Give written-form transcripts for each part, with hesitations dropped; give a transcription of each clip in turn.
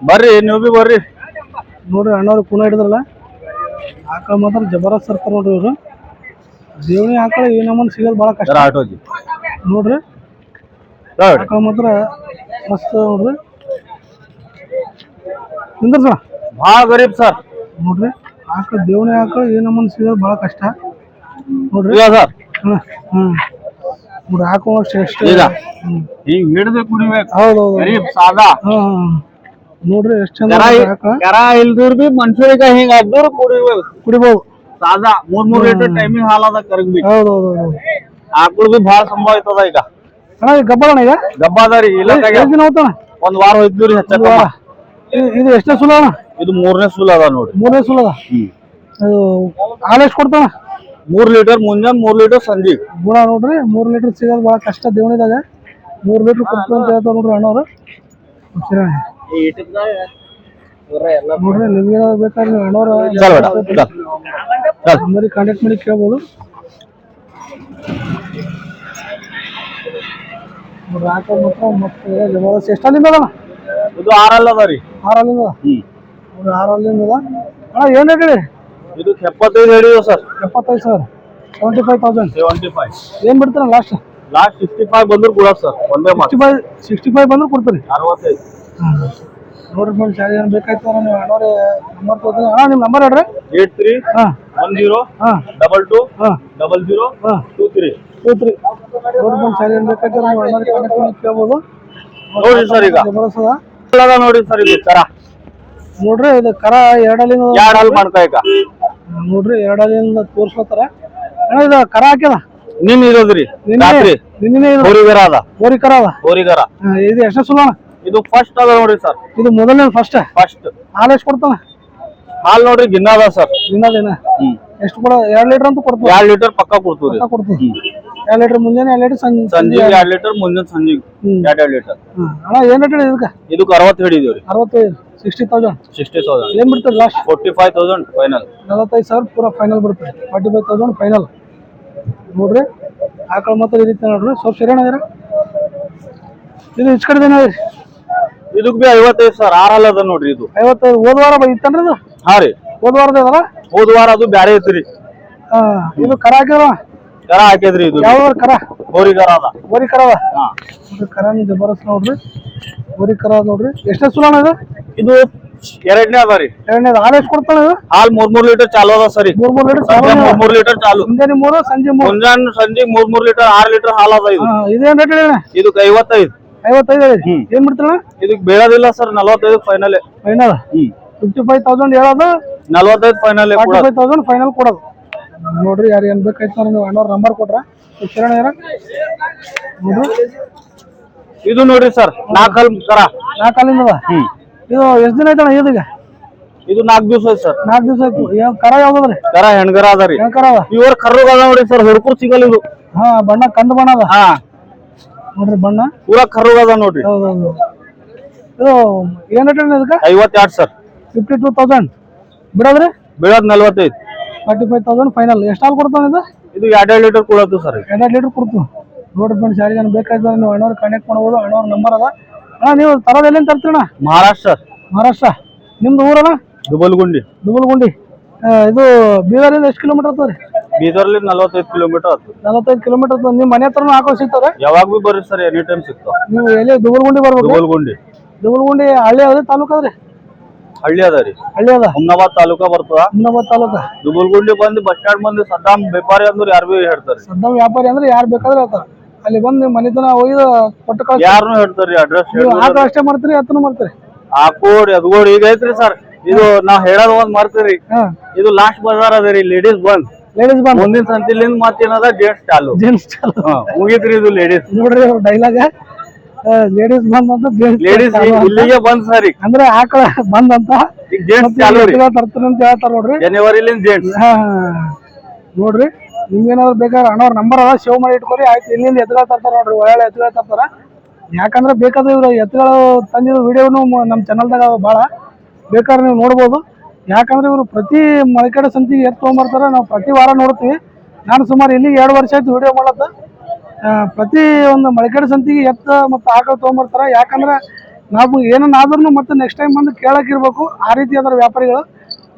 ಬರ್ರಿ ನೀವು ಬಿ ಬರ್ರಿ ನೋಡ್ರಿ ಅಣ್ಣವ್ರು ಪುನಃ ಹಿಡಿದ್ರಲ್ಲ ಆಕಳ ಮಾತ್ರ ಜಬರ್ದಸ್ತ್ ಇರ್ತಾರ ನೋಡ್ರಿ ಇವರು ದೇವಣಿ ಆಕಳ ಈ ನಮ್ಮನ್ನ ಸಿಗೋದು ಭಾಳ ಕಷ್ಟ ಆಟೋಜಿ ನೋಡ್ರಿ ಆಕಳ ಮಾತ್ರ ಮಸ್ತ್ ನೋಡ್ರಿ ನಿಂದ್ರ ಸರ್ ಭಾಳ ಗರೀಬ್ ಸರ್ ನೋಡ್ರಿ ಆಕಳ ದೇವಣಿ ಆಕಳ ಈ ನಮ್ಮನ್ನ ಸಿಗೋದು ಭಾಳ ಕಷ್ಟ ನೋಡ್ರಿ ಸರ್ ನೋಡ್ರಿ ಆಕಳ ಎಷ್ಟು ಹಿಂಗ್ ಹಿಡಿದು ಕುಡಿಬೇಕು ಹೌದೌದು ಗರೀಬ್ ಸಾದಾ ನೋಡ್ರಿ ಎಷ್ಟು ಚಂದ ಕೆರ ಇಲ್ದಿರ್ ಬಿ ಮನುಷ್ಯರಿಗೆ ಹಿಂಗ ಅದ್ದೂರು ಕುಡಿಬಹುದು ಸಾದಾ 3 ಲೀಟರ್ ಟೈಮಿಂಗ್ ಹಾಲದ ಕರಗ್ಬಿ ಹೌದೌದು ಆಕಳು ಬಿ ಭಾಳ ಸಂಭವ ಐತದ ಈಗ ಅಣ್ಣ ಈಗ ಗಬ್ಬಣ ಈಗ ಗಬ್ಬ ಅದಾರಿ ಇಲ್ಲ ದಿನ ಹೋಗ್ತಾನ ಒಂದ್ ವಾರ ಹೋಯ್ತೀವ್ರಿ ಹೆಚ್ಚ ಇದು ಎಷ್ಟೇ ಸುಲ ಅಣ್ಣ ಇದು 3ನೇ ಸುಲ್ ಅದ ನೋಡ್ರಿ 3ನೇ ಸುಲ ಅದ ಹಾಲು ಎಷ್ಟು ಕೊಡ್ತಾನ 3 ಲೀಟರ್ ಮುಂಜಾನೆ 3 ಲೀಟರ್ ಸಂಜೆ ಗುಣ ನೋಡ್ರಿ 3 ಲೀಟರ್ ಸಿಗೋದು ಭಾಳ ಕಷ್ಟ ದೇವಣಿದಾಗ 3 ಲೀಟರ್ ಕೊಡ್ತು ಅಂತ ಹೇಳ್ತಾರ ನೋಡ್ರಿ ಅಣ್ಣವ್ರು ನೋಡ್ರಿ ನಿಮ್ಗೆ ಬೇಕಾದ್ರೆ ನೀವು ಅಣ್ಣವ್ರ ನಂಬರಿಗೆ ಕಾಂಟ್ಯಾಕ್ಟ್ ಮಾಡಿ ಕೇಳ್ಬೋದು ನೋಡ್ರಿ ಆಕಳ ಮಾತ್ರ ಮತ್ತೆ ಜಬರ್ದಸ್ತ್ ಎಷ್ಟಲ್ಲಿಂದ ಅಣ್ಣ ಇದು 6 ಅದ ರೀ 6 ಅಲ್ಲಿಂದ ನೋಡ್ರಿ 6 ಅಲ್ಲಿಂದ ಅಣ್ಣ ಏನು ರೇಟ್ ಇದು 75 ಹೇಳಿದ್ರು ಸರ್ 75,000 75,000 ಏನ್ ಬಿಡ್ತಾರ ಲಾಸ್ಟ್ 65 ಬಂದ್ರು ಕೂಡ ಸರ್ ಒಂದೇ 65 ಬಂದ್ರು ಕೊಡ್ತೀರಿ 65 ನೋಡ್ರಿ ಫ್ರೆಂಡ್ಸ್ ಯಾರು ಏನು ಬೇಕಾಯ್ತು ನೀವು ಅಣ್ಣವ್ರೆ ನಂಬರ್ ತಗೋತೀನಿ ಅಣ್ಣ ನಿಮ್ಮ ನಂಬರ್ ಹೇಳ್ರಿ 83 10 22 00 23 ನೋಡ್ರಿ ಫ್ರೆಂಡ್ಸ್ ಯಾರು ಏನು ಬೇಕಾಯ್ತು ನೀವು ಅಣ್ಣವ್ರಿಗೆ ಕಾಂಟ್ಯಾಕ್ಟ್ ಮಾಡಿ ಕೇಳ್ಬೋದು ನೋಡಿ ಸರ್ ಈಗ ನೋಡಿ ಸರ್ ಇದು ಕರ ನೋಡ್ರಿ ಇದು ಕರ ಎರಡಲ್ಲಿಂದ ಮಾಡ್ಕಾಯ್ಕ ನೋಡ್ರಿ ಎರಡಲ್ಲಿಂದ ತೋರ್ಸ್ಕೊತಾರ ಅಣ್ಣ ಇದು ಕರ ಹಾಕ್ಯದ ನಿನ್ ಇರೋದ್ರಿ ನಿನ್ನೆ ಹೋರಿಗರ ಅದ ಹೋರಿಗರ ಇದು ಎಷ್ಟೇ ಸುಲಭ ಇದು ಫಸ್ಟ್ ಅದ ನೋಡ್ರಿ ಸರ್ ಇದು ಮೊದಲನೇ ಫಸ್ಟ್ ಹಾಲು ಎಷ್ಟು ಕೊಡ್ತಾನ ಹಾಲ್ ನೋಡ್ರಿ ಗಿನ್ನ ಅದ ಸರ್ ದಿನ ಎಷ್ಟು ಕೊಡ 2 ಲೀಟರ್ ಅಂತೂ ಕೊಡ್ತೀವಿ 2 ಲೀಟರ್ ಪಕ್ಕ ಕೊಡ್ತೀವಿ 2 ಲೀಟರ್ ಮುಂಜಾನೆ 2 ಲೀಟರ್ ಸಂಜೆ 2 ಲೀಟರ್ ಮುಂಜಾನೆ ಸಂಜೆ 2 ಲೀಟರ್ ಅಣ್ಣ ಏನ್ ರೇಟ್ ಇದಕ್ಕೆ ಇದಕ್ಕೆ 60 ಹೇಳಿದೀವ್ರಿ 60,000 ಏನ್ ಬಿಡ್ತಾರೆ ಲಾಸ್ಟ್ 45,000 ಫೈನಲ್ 45,000 ಪೂರಾ ಫೈನಲ್ ಬರುತ್ತೆ 45,000 ಫೈನಲ್ ನೋಡ್ರಿ ಆಕಳ ಮಾತ್ರ ಈ ರೀತಿ ನೋಡ್ರಿ ಸ್ವಲ್ಪ ಸರಿಯಾಣ ಇದು ಇಚ್ ಕಡೆ ಇದಕ್ ಬಿ 55 ಸರ್ 6 ಅದ ನೋಡ್ರಿ ಇದು 55 ಹೋದ ವಾರ ಇತ್ತನ್ರಿ ಇದು ಹಾ ರೀ ಹೋದ ವಾರದ ಅದಲ್ಲ ಹೋದ ವಾರ ಅದು ಬ್ಯಾರೆ ಐತ್ರಿ ಇದು ಕರ ಹಾಕಿದ್ರ ಕರ ಹಾಕಿದ್ರಿ ಇದು ಯಾವ ಕರ ಹೋರಿಗರ ಅದ ಹೋರಿ ಕರ ಅದ ಕರನ ಜಬರ್ದಸ್ತ್ ನೋಡ್ರಿ ಹೋರಿ ಕರ ನೋಡ್ರಿ ಎಷ್ಟೇ ಸುಲಣ ಇದು ಎರಡನೇ ಅದ ರೀ ಎರಡನೇದು ಹಾಲು ಎಷ್ಟು ಕೊಡ್ತಾನೆ ಇದು ಹಾಲ್ 3 ಲೀಟರ್ ಚಾಲು ಅದ ಸರಿ 3 ಲೀಟರ್ 3 ಲೀಟರ್ ಚಾಲು ಮುಂಜಾನೆ 3 ಸಂಜೆ 3 ಮುಂಜಾನೆ ಸಂಜೆ 3 ಲೀಟರ್ 6 ಲೀಟರ್ ಹಾಲ್ ಅದ ಇದು ಇದೇನ್ ರೇಟ್ ಹೇಳಿ ಇದಕ್ಕೆ 55 ಏನ್ ಬಿಡ್ತಾನ ಇದಕ್ ಬೇಡದಿಲ್ಲ ಸರ್ 45 ಫೈನಲ್ 55,000 ಹೇಳೋದು 45 ಫೈನಲ್ 45,000 ಫೈನಲ್ ಕೊಡೋದು ನೋಡ್ರಿ ಯಾರು ಏನ್ ಬೇಕಾಯ್ತು ನೀವು ಅಣ್ಣವ್ರ ನಂಬರ್ ಕೊಟ್ರ ಕಿರಣ ಯಾರ ನೋಡ್ರಿ ಇದು ನೋಡ್ರಿ ಸರ್ 4 ಕಾಲಿಂದ ಇದು ಎಷ್ಟು ದಿನ ಆಯ್ತಣ್ಣ ಇದೀಗ ಇದು 4 ದಿವಸ ಐತಿ ಸರ್ 4 ದಿವಸ ಆಯ್ತು ಕರ ಯಾವ್ದದ್ರಿ ಕರ ಹೆಣ್ಗರ ಅದ ರೀ ಹೆಣ್ಕರ ಅದ ಇವ್ರ ಕರ್ರುಗ ಅದ ನೋಡಿ ಸರ್ ಹುಡುಕರು ಸಿಗಲ್ಲ ಇದು ಬಣ್ಣ ಕಂದು ಬಣ್ಣ ಅದ ನೋಡ್ರಿ ಬಣ್ಣ ಪೂರಾ ಕರ್ರುಗ ಅದ ನೋಡ್ರಿ ಹೌದೌದು ಇದು ಏನ್ ರೇಟ್ ಇದಕ್ಕೆ 52 ಸರ್ 52,000 ಬಿಡೋದ್ರಿ ಬಿಡೋದ್ 45 45,000 ಫೈನಲ್ ಎಷ್ಟು ಹಾಲು ಕೊಡ್ತಾನೆ ಇದು 2 ಲೀಟರ್ ಕೊಡತ್ತು ಸರ್ 2 ಲೀಟರ್ ಕೊಡ್ತು ನೋಡ್ರಿ ಫ್ರೆಂಡ್ಸ್ ಯಾರಿಗಾನ ಬೇಕಾಯ್ತು ನೀವು ಅಣ್ಣವ್ರು ಕಾಂಟ್ಯಾಕ್ಟ್ ಮಾಡ್ಬೋದು ಅಣ್ಣವ್ರ ನಂಬರ್ ಅದ ಅಣ್ಣ ನೀವು ತರೋದು ಎಲ್ಲಿಂದ ತರ್ತೀರಣ್ಣ ಮಹಾರಾಷ್ಟ್ರ ನಿಮ್ದು ಊರಣ್ಣ ದುಬಲ್ಗುಂಡಿ ಇದು ಬೀದರ್ಲಿಂದ ಎಷ್ಟು ಕಿಲೋಮೀಟರ್ ಆಗ್ತದೆ ಬೀದರ್ಲಿಂದ 45 ಕಿಲೋಮೀಟರ್ ಆಗ್ತದೆ 45 ಕಿಲೋಮೀಟರ್ ಆಗ್ತದೆ ನಿಮ್ಮ ಮನೆ ಹತ್ರನೂ ಆಕಳು ಸಿಗ್ತಾರೆ ಯಾವಾಗ ಬಿ ಬರ್ರಿ ಸರ್ ಎನಿ ಟೈಮ್ ಸಿಗ್ತಾವ ನೀವು ಎಲ್ಲಿ ದುಬಲ್ಗುಂಡಿ ಬರ್ಬೇಕು ದುಬಲ್ಗುಂಡಿ ಹಳ್ಳಿ ಅದ್ರಿ ತಾಲೂಕು ಅದ್ರಿ ಹಳ್ಳಿ ಅದ ರೀ ಹುಮ್ನಾಬಾದ್ ತಾಲೂಕಾ ಬರ್ತದ ಹುಮ್ನಾಬಾದ್ ತಾಲೂಕಾ ದುಬಲ್ಗುಂಡಿ ಬಂದು ಬಸ್ ಸ್ಟ್ಯಾಂಡ್ ಬಂದು ಸದ್ದಾಮ್ ವ್ಯಾಪಾರಿ ಅಂದ್ರೆ ಯಾರು ಬಿ ಹೇಳ್ತಾರೆ ಸದ್ದಾಮ್ ವ್ಯಾಪಾರಿ ಅಂದ್ರೆ ಯಾರು ಬೇಕಾದ್ರೆ ಹೇಳ್ತಾರೆ ಅಲ್ಲಿ ಬಂದು ನಿಮ್ಮ ಮನೆತನ ಒಯ್ದು ಕೊಟ್ಟು ಕಳ್ಸಿ ಯಾರನ್ನು ಹೇಳ್ತಾರ್ರಿ ಅಡ್ರೆಸ್ ಆಕಳ ಅಷ್ಟೇ ಮಾಡ್ತೀರಿ ಹತ್ತನು ಮಾಡ್ತೀರಿ ಹಾಕೋಡಿ ಅದ್ಗೋಡಿ ಈಗ ಐತ್ರಿ ಸರ್ ಇದು ನಾವ್ ಹೇಳೋದ್ ಒಂದ್ ಮಾಡ್ತೀರಿ ಇದು ಲಾಸ್ಟ್ ಬಜಾರ್ ಅದ ರೀ ಲೇಡೀಸ್ ಬಂದ್ ಮುಂದಿನ ಸಂತಿಲಿಂದ ಮತ್ತೇನದ ಜೆಂಟ್ಸ್ ಚಾಲು ಮುಗಿತ್ರಿ ಇದು ಲೇಡೀಸ್ ನೋಡ್ರಿ ಡೈಲಾಗ ಲೇಡೀಸ್ ಬಂದ್ ಅಂತ ಲೇಡೀಸ್ ಇಲ್ಲಿಗೆ ಬಂದ್ ಸರಿ ಅಂದ್ರೆ ಆಕಳ ಬಂದ್ ಅಂತ ಈಗ ಜೆಂಟ್ಸ್ ಚಾಲು ತರ್ತೀನಿ ಅಂತ ಹೇಳ್ತಾರ ನೋಡ್ರಿ ಜನವರಿಲಿಂದ ಜೆಂಟ್ಸ್ ನೋಡ್ರಿ ನಿಮ್ಗೇನಾದ್ರು ಬೇಕಾದ್ರೆ ಅಣ್ಣವ್ರ ನಂಬರ್ ಅದ ಸೇವ್ ಮಾಡಿ ಇಟ್ಕೊರಿ ಆಯ್ತು ಇಲ್ಲಿಂದ ಎತ್ತುಗಳು ತರ್ತಾರ ನೋಡ್ರಿ ಒಳ್ಳೆ ಎತ್ತುಗಳು ತರ್ತಾರ ಯಾಕಂದ್ರೆ ಬೇಕಾದ್ರೆ ಇವ್ರು ಎತ್ತುಗಳು ತಂದಿರೋ ವಿಡಿಯೋನು ನಮ್ಮ ಚಾನಲ್ದಾಗ ಭಾಳ ಬೇಕಾದ್ರೆ ನೀವು ನೋಡ್ಬೋದು ಯಾಕಂದ್ರೆ ಇವರು ಪ್ರತಿ ಮಳಕಡೆ ಸಂತಿಗೆ ಎತ್ತು ತೊಗೊಂಬರ್ತಾರೆ ನಾವು ಪ್ರತಿ ವಾರ ನೋಡ್ತೀವಿ ನಾನು ಸುಮಾರು ಇಲ್ಲಿಗೆ 2 ವರ್ಷ ಆಯ್ತು ವಿಡಿಯೋ ಮಾಡತ್ತ ಪ್ರತಿ ಒಂದು ಮಳಕಡೆ ಸಂತಿಗೆ ಎತ್ತು ಮತ್ತು ಆಕಳು ತೊಗೊಂಬರ್ತಾರೆ ಯಾಕಂದ್ರೆ ನಾವು ಏನನ್ನಾದ್ರೂ ಮತ್ತೆ ನೆಕ್ಸ್ಟ್ ಟೈಮ್ ಬಂದು ಕೇಳಕ್ಕಿರ್ಬೇಕು. ಆ ರೀತಿ ಅದರ ವ್ಯಾಪಾರಿಗಳು.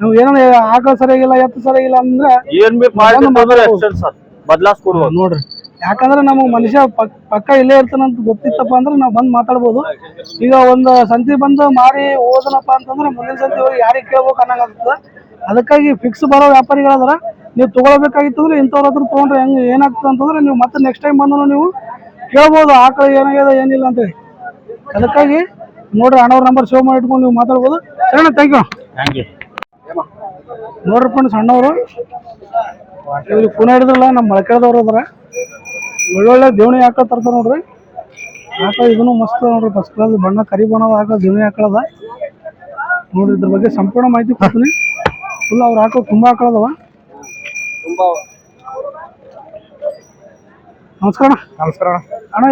ನೀವು ಏನೋ ಆಕಳ ಸರಿಯಾಗಿಲ್ಲ, ಎತ್ತು ಸರಿಯಾಗಿಲ್ಲ ಅಂದ್ರೆ ಏನ್ ಬೇಕು ಬದಲಾಸ್ಕೊಡ್ಬೋದು ನೋಡ್ರಿ. ಯಾಕಂದ್ರೆ ನಮಗೆ ಮನುಷ್ಯ ಪಕ್ಕ ಇಲ್ಲೇ ಇರ್ತಾನಂತ ಗೊತ್ತಿತ್ತಪ್ಪ ಅಂದ್ರೆ ನಾವು ಬಂದು ಮಾತಾಡ್ಬೋದು. ಈಗ ಒಂದು ಸಂತಿ ಬಂದು ಮಾರಿ ಹೋದನಪ್ಪ ಅಂತಂದ್ರೆ ಮುಂದಿನ ಸಂತಿ ಹೋಗಿ ಯಾರಿಗೆ ಕೇಳ್ಬೇಕು ಅನ್ನಂಗಾಗ್ತದೆ. ಅದಕ್ಕಾಗಿ ಫಿಕ್ಸ್ ಬರೋ ವ್ಯಾಪಾರಿಗಳಾದ್ರೆ ನೀವು ತಗೊಳ್ಬೇಕಾಗಿತ್ತು ಅಂದ್ರೆ ಇಂಥವ್ರ ಹತ್ರ ತೊಗೊಂಡ್ರೆ ಹೆಂಗೆ ಏನಾಗ್ತದೆ ಅಂತಂದ್ರೆ ನೀವು ಮತ್ತೆ ನೆಕ್ಸ್ಟ್ ಟೈಮ್ ಬಂದು ನೀವು ಕೇಳ್ಬೋದು ಆಕಳ ಏನಾಗ್ಯದ ಏನಿಲ್ಲ ಅಂತೇಳಿ. ಅದಕ್ಕಾಗಿ ನೋಡ್ರಿ ಅಣ್ಣವ್ರ ನಂಬರ್ ಸೇವ್ ಮಾಡಿ ಇಟ್ಕೊಂಡು ನೀವು ಮಾತಾಡ್ಬೋದು. ಸರಿ, ಥ್ಯಾಂಕ್ ಯು. ನೋಡ್ರಿ ಫ್ರೆಂಡ್ಸ್, ಅಣ್ಣವರು ಇಲ್ಲಿ ಪುನಃ ಹಿಡಿದ್ರಲ್ಲ ನಮ್ಮ ಮೊಳಕೆದವ್ರು ಅದಾರ. ಒಳ್ಳೊಳ್ಳೆ ದೇವಣಿ ಆಕಳ ತರ್ತಾರೆ ನೋಡ್ರಿ. ಆಕಳ ಇದನ್ನು ಮಸ್ತ್ ನೋಡ್ರಿ, ಫಸ್ಟ್ ಕ್ಲಾಸ್ ಬಣ್ಣ ಕರಿ ಬಣ್ಣದ ಆಕಳ ದೇವಣಿ ಆಕಳದ ನೋಡ್ರಿ. ಇದ್ರ ಬಗ್ಗೆ ಸಂಪೂರ್ಣ ಮಾಹಿತಿ ಕೊಡ್ತೀನಿ. ಫುಲ್ ಅವ್ರ ಆಕಳ ತುಂಬಾ ಆಕಳದವ. ನಮಸ್ಕಾರ. ನಮಸ್ಕಾರ ಅಣ್ಣ,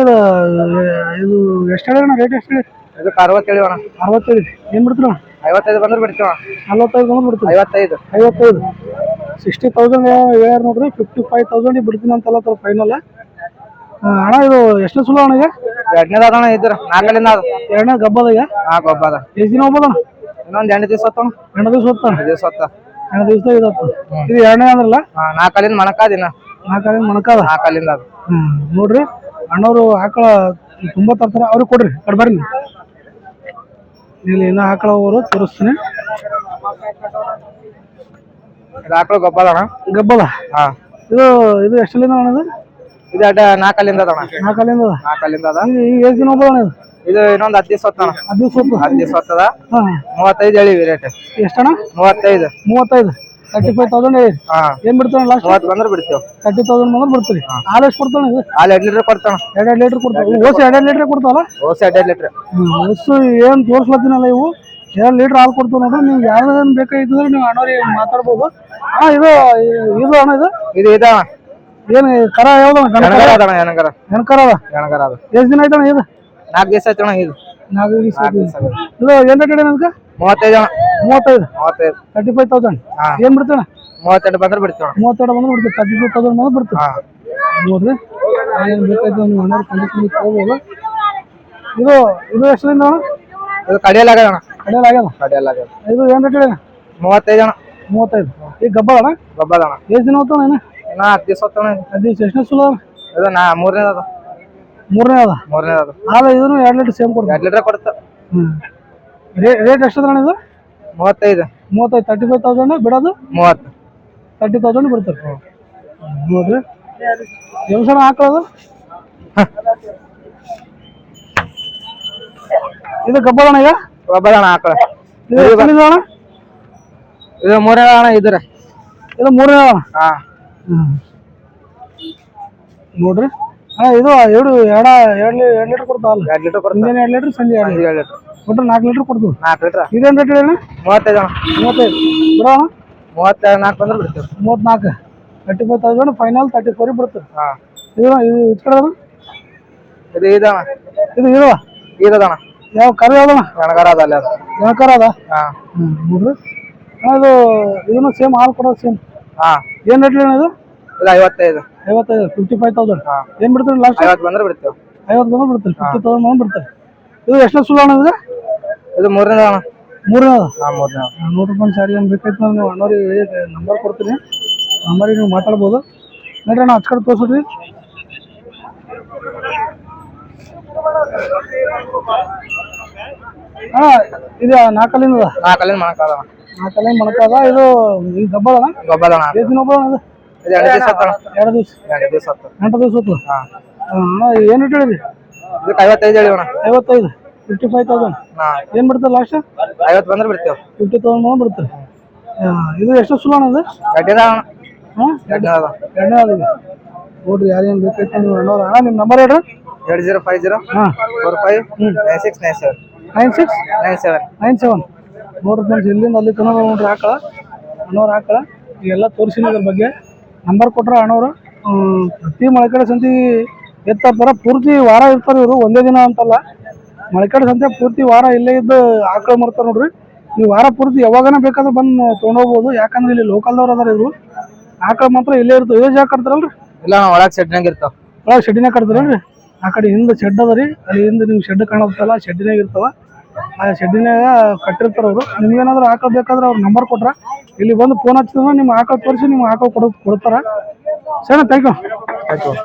ಇದು ಎಷ್ಟು ಹೇಳಿ ಅಣ್ಣ? ರೇಟ್ ಎಷ್ಟು ಹೇಳಿ? ಇದಕ್ಕೆ 60 ಹೇಳಿ ಅಣ್ಣ. 65 ಏನು ಬಿಡ್ತೀರ? 55 ಬಂದ್ರೆ ಬಿಡ್ತೀವಿ. 45 ಬಂದ್ರೆ ಬಿಡ್ತೀವಿ. 55 60,000 ಹೇಳ್ಯಾರ ನೋಡ್ರಿ. 55,000 ಬಿಡ್ತೀನಿ ಅಂತಲ್ಲ ಫೈನಲ್. ಅಣ್ಣ, ಇದು ಎಷ್ಟು ಸುಲ ಅಣ್ಣ? ಈಗ ಎರಡನೇದ ಅಣ್ಣ. ಇದ್ರ 4 ಎರಡನೇ ಗಬ್ಬದ. ಈಗ ಗೊಬ್ಬದ ಎಷ್ಟು ದಿನ ಹೋಗ್ಬೋದಣ್ಣ? ಇನ್ನೊಂದು 8 ದಿವಸ ಹೊತ್ತ. 2 ದಿವಸ ಹೊತ್ತ. 2 ದಿವಸ ಹೊತ್ತ. 2 ದಿವಸ ಇದತ್ತು. ಇದು ಎರಡನೇ ಅಂದ್ರಲ್ಲ? 4 ಮಣಕಾದಿನ. 4 ಮಣಕಾದ. 4 ಅದು. ನೋಡ್ರಿ, ಅಣ್ಣವರು ಆಕಳ ತುಂಬಾ ತರ್ತಾರ. ಅವ್ರಿಗೆ ಕೊಡ್ರಿ, ಕಡೆ ಬರ್ರಿ. ಇಲ್ಲಿ ಇನ್ನ ಆಕಳ ಅವರು ತೋರಿಸ್ತೀನಿ. ಆಕಳ ಗೊಬ್ಬದ ಅಣ್ಣ. ಗಬ್ಬದ. ಇದು ಎಷ್ಟಲ್ಲಿಂದ ಅಣ್ಣ? ಇದು 4 ಅದ ಅಣ್ಣ. 4 ಅದ. ಈಗ ಎಷ್ಟು ದಿನ ಹೋಗ್ಬೋದ ಅಣ್ಣ? ಇದು ಇನ್ನೊಂದು 10 ದಿವಸ ಹೊತ್ತ ಅಣ್ಣ. 10 ದಿವಸ ಹೊತ್ತದ. 35 ಹೇಳಿವಿ ರೇಟ್. ಎಷ್ಟಣ್ಣ? 35. 35,000 ಹೇಳಿ. ಏನ್ ಬಿಡ್ತಾನೆ ಲಾಸ್ಟ್? 30 ಬಂದ್ರೆ ಬಿಡ್ತೇವೆ. 30,000 ಬಂದ್ರೆ ಬಿಡ್ತೀರಿ. ಹಾಲು ಎಷ್ಟು ಕೊಡ್ತಾನೆ? ಹಾಲು 2 ಲೀಟರ್ ಕೊಡ್ತಾನ. 2 ಲೀಟರ್ ಕೊಡ್ತಾವ. ಓಸಿ 2 ಲೀಟರ್ ಕೊಡ್ತಾವಲ್ಲ? ಓಸಿ 2 ಲೀಟರ್. ಓಸು ಏನ್ ತೋರ್ಸ್ಲತ್ತೀನಲ್ಲ, ಇವು 2 ಲೀಟರ್ ಹಾಲು ಕೊಡ್ತಾವ ನೋಡ್ರಿ. ನೀವು ಯಾವ್ದೇನು ಬೇಕಾಗಿತ್ತಂದ್ರೆ ನೀವು ಅಣ್ಣವ್ರಿಗೆ ಮಾತಾಡ್ಬೋದು. ಅಣ್ಣ, ಇದು ಅಣ್ಣ, ಇದು ಅಣ್ಣ. ಏನು ಕರ ಯಾವ್ದು? ಹೆಣಕರ ಅದ. ಎಷ್ಟು ದಿನ ಆಯ್ತಣ್ಣ ಇದು? 4 ದಿವಸ ಆಯ್ತಣ್ಣ. ಇದು 4 ದಿವಸ. ಇದು ಏನ್ ರೇಟ್ ಇದೆ ನನಗೆ? 35 ಅಣ್ಣ. 35. 35,000. ಏನ್ ಬಿಡ್ತಾನೆ? 32 ಬಂದ್ರೆ ಬಿಡ್ತೇವೆ. 32 ಬಂದ್ರೆ ಬಿಡ್ತೀವಿ. 32,000 ಬಂದ್ರೆ ಬಿಡ್ತೀವಿ. ನೋಡ್ರಿ, ಏನ್ ಬೇಕಾಯ್ತು ನೀವು ಅಣ್ಣವ್ರು ಕಂಡಿಸ್ಕೊಂಡು ತಗೋಬೋದು. ಇದು ಎಷ್ಟು ದಿನ ಅಣ್ಣ? ಇದು ಕಡಿಯಲಾಗ್ಯದ ಅಣ್ಣ. ಕಡಿಯಲಾಗ್ಯದ. ಇದು ಏನ್ ರೇಟ್ ಇದೆ? 35 ಅಣ್ಣ. 35. ಈಗ ಗಬ್ಬ ಅಣ್ಣ? ಗೊಬ್ಬದ ಅಣ್ಣ. ಎಷ್ಟು ದಿನ ಹೋಗ್ತಾನ? ಇನ್ನ 10 ದಿವಸ ಹೋಗ್ತಾನ. 10 ದಿವಸ. ಎಷ್ಟನೇ ಸುಲ? ಇದು 3ನೇ ಅದ. 3ನೇ ಅದ. ಹಾಲು ಇದನ್ನು 2 ಲೀಟರ್ ಸೇಮ್ ಕೊಡ್ತಾರೆ. 2 ಲೀಟರ್ ಕೊಡ್ತ. ರೇಟ್ ಎಷ್ಟು ಅಣ್ಣ ಇದು? 35. 35,000 ಬಿಡೋದು? 30. 30,000 ಬಿಡ್ತಾರೆ. ನೋಡ್ರಿ, ಎಮ್ಸಣ ಹಾಕೋದು. ಇದು ಗಬ್ಬದಣ್ಣ. ಈಗ ಗೊಬ್ಬದಣ್ಣ ಆಕಳ. ಇದು 3ನೇ ಅಣ್ಣ. ಇದು 3ನೇ ಅಣ್ಣ. ಇದು 3ನೇ ಅಣ್ಣ. ನೋಡ್ರಿ ಅಣ್ಣ, ಇದು 2 ಲೀಟರ್ ಕೊಡ್ತಾವಲ್ಲ? 2 ಲೀಟರ್ ಕೊಡ್ತಾವ. ಮುಂಜಾನೆ 2 ಲೀಟರ್, ಸಂಜೆ 2 ಲೀಟರ್. ಒಟ್ಟು 4 ಲೀಟರ್ ಕೊಡ್ತೀವಿ. 4 ಲೀಟರ್. ಇದೇನು ರೇಟ್ ಹೇಳಿ? 35 ಅಣ್ಣ. 35 ಬಿಡೋ ಅಣ್ಣ. 34 ಬಂದ್ರೆ ಬಿಡ್ತೇವೆ. 34. 35,000 ಫೈನಲ್. 34 ಬಿಡ್ತೀವಿ. ಇದು ಇದು ಕಡೆ ಅಣ್ಣ. ಇದು ಇದಣ್ಣ. ಇದಣ್ಣ. ಯಾವ ಕರ ಯಾವ್ದಣ್ಣ? ಹೆಣಕರ ಅದ. ಅಲ್ಲಿ ಅದು ಹೆಣಕರ ಅದ. ನೋಡ್ರಿ ಅಣ್ಣ, ಇದನ್ನು ಸೇಮ್ ಹಾಲು ಕೊಡೋದು ಸೇಮ್. ಏನ್ ರೇಟ್ ಹೇಳಿ? ಇದು 55. 55,000. ಏನ್ ಬಿಡ್ತೀರಿ ಲಾಸ್ಟ್? 50 ಬಂದ್ರೆ ಬಿಡ್ತೇವೆ. 50 ಬಂದ್ರೆ ಬಿಡ್ತೀರಿ. 50,000 ಬಂದ್ರೆ ಬಿಡ್ತಾರೆ. ಇದು ಎಷ್ಟನೇ ಸುಲ ಅಣ್ಣ? ಇದು 3ನೇ ಅಣ್ಣ. 3ನೇ ಅದ. 3ನೇ. ನೋಡ್ರಿ ಸಾರಿ ಏನು ಬೇಕಾಯ್ತು ನಾನು ನೀವು ಅಣ್ಣವ್ರಿಗೆ ನಂಬರ್ ಕೊಡ್ತೀನಿ. ನಂಬರಿಗೆ ನೀವು ಮಾತಾಡ್ಬೋದು. ನೋಡ್ರಿ ಅಣ್ಣ, ಹಚ್ ಕಡೆ ತೋರಿಸ್ರಿ. ಅಣ್ಣ, ಇದು 4 ಅಲ್ಲಿಂದ 4 ಮಣಕಾದ. 4 ಮಣಕಾದ. ಇದು ಈ ಗಬ್ಬದಣ್ಣ. ಗೊಬ್ಬದಣ್ಣ. ಎಷ್ಟು ದಿನ ಹೋಗ್ಬೋದಣ್ಣ? ಇದು 2 ದಿವಸ ಹೊತ್ತ. 2 ದಿವಸ. 2 ದಿವಸ ಹೊತ್ತ. 2 ದಿವಸ ಹೊತ್ತು. ಅಣ್ಣ, ಏನು ರೇಟ್ ಹೇಳಿರಿ? ಇದಕ್ಕೆ 55 ಹೇಳಿವಣ್ಣ. 55. 55,000. ಏನ್ ಬಿಡ್ತಾರೆ ಲಾಸ್ಟ್? 50 ಬಂದ್ರೆ ಬಿಡ್ತೇವೆ. 50,000 ಬಂದ್ರೆ ಬಿಡ್ತಾರೆ. ಇದು ಎಷ್ಟು ಸುಲ ಅಣ್ಣ? ಇದು ಗಡ್ಡೆದ ಅಣ್ಣ. ಎರಡನೇ ಅದ. ನೋಡ್ರಿ, ಯಾರೇನು ಬೇಕಾಯ್ತು ನೀವು ಅಣ್ಣವ್ರು. ಅಣ್ಣ, ನಿಮ್ಮ ನಂಬರ್ ಹೇಳ್ರಿ. 8050 45 9697. 9697. ನೋಡ್ರಿ ಫ್ರೆಂಡ್ಸ್, ಇಲ್ಲಿಂದ ಅಲ್ಲಿ ತನಕ ನೋಡ್ರಿ ಆಕಳ. ಅಣ್ಣವ್ರು ಆಕಳ ಎಲ್ಲ ತೋರಿಸಿನ ಅದ್ರ ಬಗ್ಗೆ ನಂಬರ್ ಕೊಟ್ರೆ ಅಣ್ಣವ್ರು. ಪ್ರತಿ ಮೊಳಕೆಡೆ ಸಂತಿ ಎತ್ತಾರ. ಪೂರ್ತಿ ವಾರ ಇರ್ತಾರೆ ಇವರು, ಒಂದೇ ದಿನ ಅಂತಲ್ಲ. ಮೊಳಕೆಡೆ ಸಂತೆ ಪೂರ್ತಿ ವಾರ ಇಲ್ಲೇ ಇದ್ದು ಆಕಳ ಮಾಡ್ತಾರೆ ನೋಡ್ರಿ. ನೀವು ವಾರ ಪೂರ್ತಿ ಯಾವಾಗನ ಬೇಕಾದ್ರೆ ಬಂದು ತೊಗೊಂಡೋಗ್ಬೋದು. ಯಾಕಂದ್ರೆ ಇಲ್ಲಿ ಲೋಕಲ್ದವ್ರು ಅದಾರ ಇವರು. ಆಕಳ ಮಾತ್ರ ಇಲ್ಲೇ ಇರ್ತವೆ. ಇದೇ ಜಾಗ ಕಟ್ತಾರಲ್ರಿ? ಇಲ್ಲ, ಒಳಗೆ ಶೆಡ್ನಾಗ ಇರ್ತಾವ. ಒಳಗೆ ಶೆಡ್ಡಿನಾಗ ಕಟ್ತಾರಲ್ರಿ? ಆ ಕಡೆ ಹಿಂದೆ ಶೆಡ್ ಅದ ರೀ. ಅಲ್ಲಿ ಹಿಂದೆ ನಿಮ್ಗೆ ಶೆಡ್ ಕಾಣತ್ತಲ್ಲ, ಶೆಡ್ಡಿನಾಗ ಇರ್ತಾವ. ಆ ಶೆಡ್ಡಿನಾಗ ಕಟ್ಟಿರ್ತಾರೆ ಅವರು. ನಿಮ್ಗೇನಾದ್ರು ಆಕಳು ಬೇಕಾದ್ರೆ ಅವ್ರ ನಂಬರ್ ಕೊಟ್ರ ಇಲ್ಲಿ ಬಂದು ಫೋನ್ ಹಚ್ಚಿದ್ರೆ ನಿಮ್ಮ ಆಕಳು ತೋರಿಸಿ ನಿಮ್ಮ ಆಕಳು ಕೊಡ್ತಾರ. ಸರಿ, ಥ್ಯಾಂಕ್ ಯು.